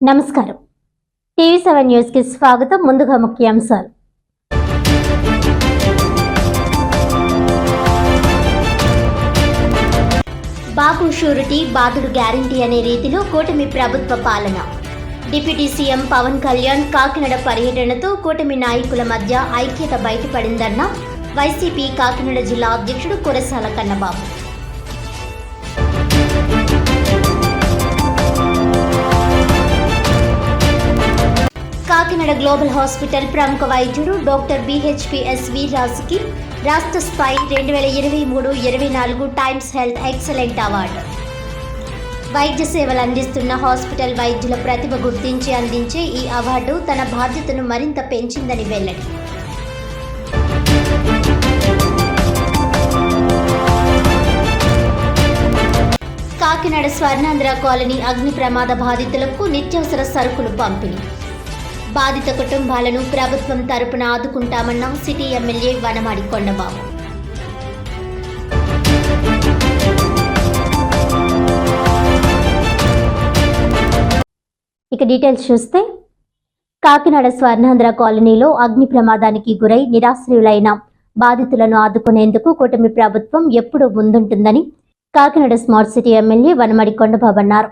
నమస్కారం. టీవీ7 న్యూస్ కి స్వాగతం. ముందుగా ముఖ్యాంశాలు. బాబు షూరిటీ బాదుడు గ్యారంటీ అనే రీతిలో కూటమి ప్రభుత్వ పాలన. డిప్యూటీ సీఎం పవన్ కళ్యాణ్ కాకినాడ పర్యటనతో కూటమి నాయకుల మధ్య ఐక్యత బయటపడిందన్న వైసీపీ కాకినాడ జిల్లా అధ్యక్షుడు కురసాల కన్నబాబు. కాకినాడ గ్లోబల్ హాస్పిటల్ ప్రముఖ వైద్యుడు డాక్టర్ BHPS వీర్రాజుకి రాష్ట్ర స్థాయి 2023-24 టైమ్స్ హెల్త్ ఎక్సలెంట్ అవార్డు. వైద్య సేవలు అందిస్తున్న హాస్పిటల్ వైద్యుల ప్రతిభ గుర్తించి అందించే ఈ అవార్డు తన బాధ్యతను మరింత పెంచిందని వెల్లడి. కాకినాడ స్వర్ణాంధ్ర కాలనీ అగ్ని ప్రమాద బాధితులకు నిత్యావసర సరుకులు పంపిణీ. బాధిత కుటుంబాలను ప్రభుత్వం తరపున ఆదుకుంటామన్న సిటీ ఎమ్మెల్యే వనమాడి కొండబాబు. ఇక డీటెయిల్స్ చూస్తే, కాకినాడ స్వర్ణాంధ్ర కాలనీలో అగ్ని ప్రమాదానికి గురై నిరాశ్రయులైన బాధితులను ఆదుకునేందుకు కూటమి ప్రభుత్వం ఎప్పుడూ ముందుంటుందని Kakinada smart city MLA Vanamadi Kondababu అన్నారు.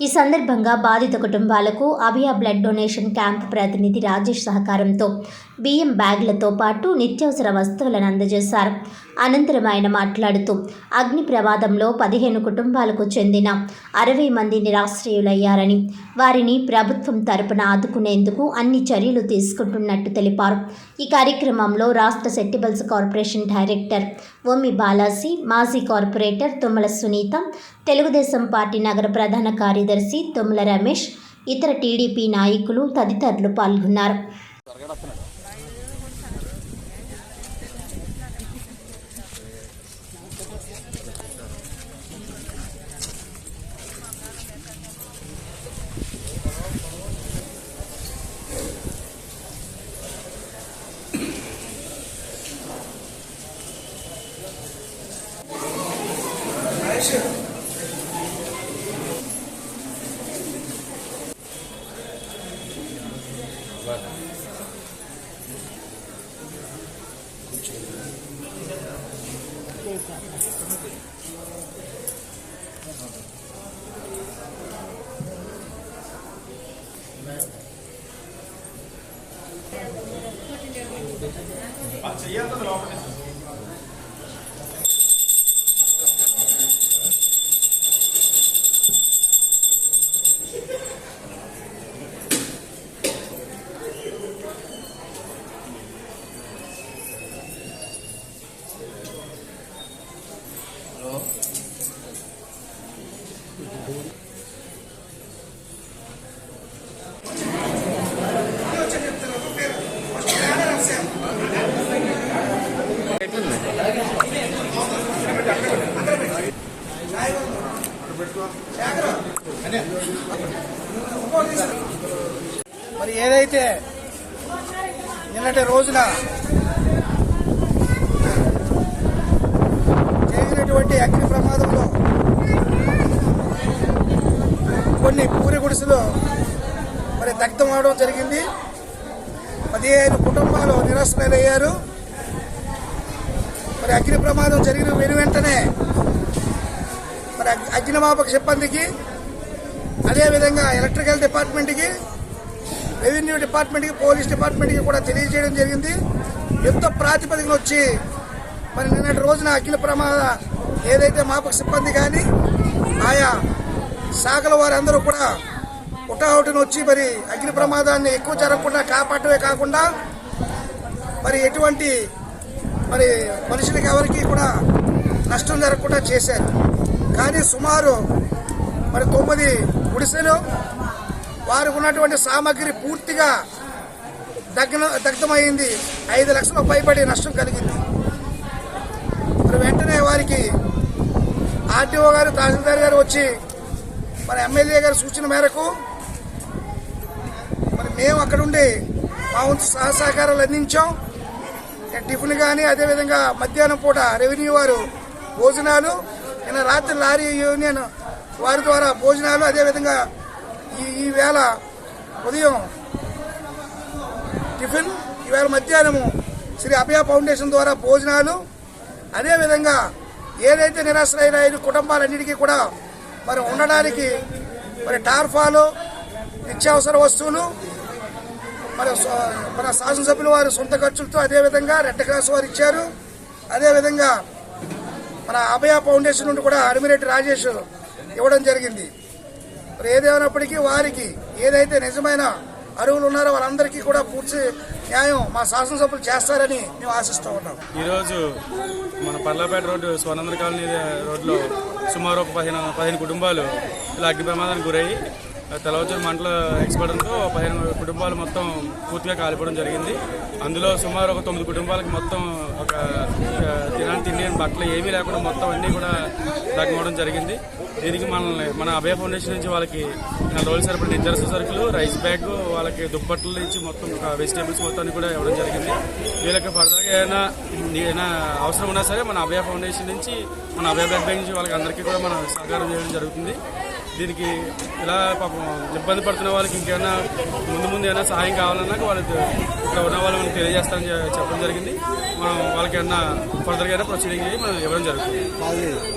ఈ సందర్భంగా బాధిత కుటుంబాలకు అభయ బ్లడ్ డొనేషన్ క్యాంప్ ప్రతినిధి రాజేష్ సహకారంతో బియ్యం బ్యాగులతో పాటు నిత్యావసర వస్తువులను అందజేశారు. అనంతరం ఆయన మాట్లాడుతూ అగ్ని ప్రమాదంలో 15 కుటుంబాలకు చెందిన 60 మంది నిరాశ్రయులయ్యారని, వారిని ప్రభుత్వం తరపున ఆదుకునేందుకు అన్ని చర్యలు తీసుకుంటున్నట్టు తెలిపారు. ఈ కార్యక్రమంలో రాష్ట్ర సెట్టిబుల్స్ కార్పొరేషన్ డైరెక్టర్ ఒమ్మి బాలాజీ, మాజీ కార్పొరేటర్ తుమ్మల సునీత, తెలుగుదేశం పార్టీ నగర ప్రధాన కార్యదర్శి తుమ్మల రమేష్, ఇతర టీడీపీ నాయకులు తదితరులు పాల్గొన్నారు. మరి ఏదైతే నిన్నటి రోజున జరిగినటువంటి అగ్ని ప్రమాదంలో కొన్ని పూరి గుడిసెలు మరి దగ్ధం అవడం జరిగింది. 15 కుటుంబాలు నిరాశ్రయులయ్యారు. మరి అగ్ని ప్రమాదం జరిగిన వెంటనే మరి అగ్నిమాపక సిబ్బందికి, అదేవిధంగా ఎలక్ట్రికల్ డిపార్ట్మెంట్కి, రెవెన్యూ డిపార్ట్మెంట్కి, పోలీస్ డిపార్ట్మెంట్కి కూడా తెలియజేయడం జరిగింది. యుద్ధ ప్రాతిపదికన వచ్చి మరి నిన్నటి రోజున అగ్ని ప్రమాద ఏదైతే మాపక సిబ్బంది కానీ ఆయా శాఖల వారందరూ కూడా హుటాహుటిన వచ్చి మరి అగ్ని ప్రమాదాన్ని ఎక్కువ జరగకుండా కాపాడటమే కాకుండా మరి ఎటువంటి మరి మనుషులకి ఎవరికి కూడా నష్టం జరగకుండా చేశారు. కానీ సుమారు మరి 9 గుడిసెలు వారికి ఉన్నటువంటి సామాగ్రి పూర్తిగా దగ్ధమైంది. 5 లక్షలకు పైబడి నష్టం కలిగింది. మరి వెంటనే వారికి ఆర్టీఓ గారు, తహసీల్దార్ గారు వచ్చి మరి ఎమ్మెల్యే గారి సూచన మేరకు మరి మేము అక్కడుండి మా వంతు సహకారాలు అందించాం. టిఫిన్ కానీ, అదేవిధంగా మధ్యాహ్నం పూట రెవెన్యూ వారు భోజనాలు, నిన్న రాత్రి లారీ యూనియన్ వారి ద్వారా భోజనాలు, అదేవిధంగా ఈ వేళ ఉదయం టిఫిన్, ఈవేళ మధ్యాహ్నము శ్రీ అభయ ఫౌండేషన్ ద్వారా భోజనాలు, అదేవిధంగా ఏదైతే నిరాశ్రయులైన కుటుంబాలన్నిటికీ కూడా మరి ఉండడానికి మరి టార్ఫాలు, నిత్యావసర వస్తువులు మన శాసనసభ్యులు వారి సొంత ఖర్చులతో, అదేవిధంగా రెడ్ క్రాస్ వారు ఇచ్చారు. అదేవిధంగా మన అభయ ఫౌండేషన్ నుండి కూడా అడిమిరెడ్డి రాజేష్ ఇవ్వడం జరిగింది. మరి ఏదేమైనప్పటికీ వారికి ఏదైతే నిజమైన అర్హులు ఉన్నారో వాళ్ళందరికీ కూడా పూర్తి న్యాయం మా శాసనసభ్యులు చేస్తారని మేము ఆశిస్తూ ఉన్నాం. ఈరోజు మన పర్లాపేట రోడ్డు స్వర్ణంద్ర కాలనీ రోడ్లో సుమారు ఒక 15 కుటుంబాలు ఇలా అగ్ని ప్రమాదానికి గురయ్యి తెల్లవచూరు మంటలు ఎక్స్పడంతో 15 కుటుంబాలు మొత్తం పూర్తిగా కాలిపోవడం జరిగింది. అందులో సుమారు ఒక 9 కుటుంబాలకు మొత్తం ఒక తిండి బట్టలు ఏమీ లేకుండా మొత్తం అన్నీ కూడా తగ్గడం జరిగింది. దీనికి మన అభయ ఫౌండేషన్ నుంచి వాళ్ళకి 4 రోజులు సరిపడిన నిత్యావసర సరుకులు, రైస్ బ్యాగ్, వాళ్ళకి దుప్పట్ల నుంచి మొత్తం వెజిటేబుల్స్ మొత్తాన్ని కూడా ఇవ్వడం జరిగింది. వీళ్ళకి ఫర్దర్గా ఏదైనా అవసరం ఉన్నా సరే మన అభయ ఫౌండేషన్ నుంచి, మన అభయ బ్లడ్ బ్యాంక్ నుంచి వాళ్ళకి అందరికీ కూడా మనం సహకారం చేయడం జరుగుతుంది. దీనికి ఇలా పాపం ఇబ్బంది పడుతున్న వాళ్ళకి ఇంకేమైనా ముందు ఏమైనా సహాయం కావాలన్నా వాళ్ళకి ఇక్కడ ఉన్న వాళ్ళు మనకు తెలియజేస్తారని చెప్పడం జరిగింది. మనం వాళ్ళకి ఏమన్నా ఫర్దర్గా ప్రొసీడింగ్ మనం ఇవ్వడం జరుగుతుంది.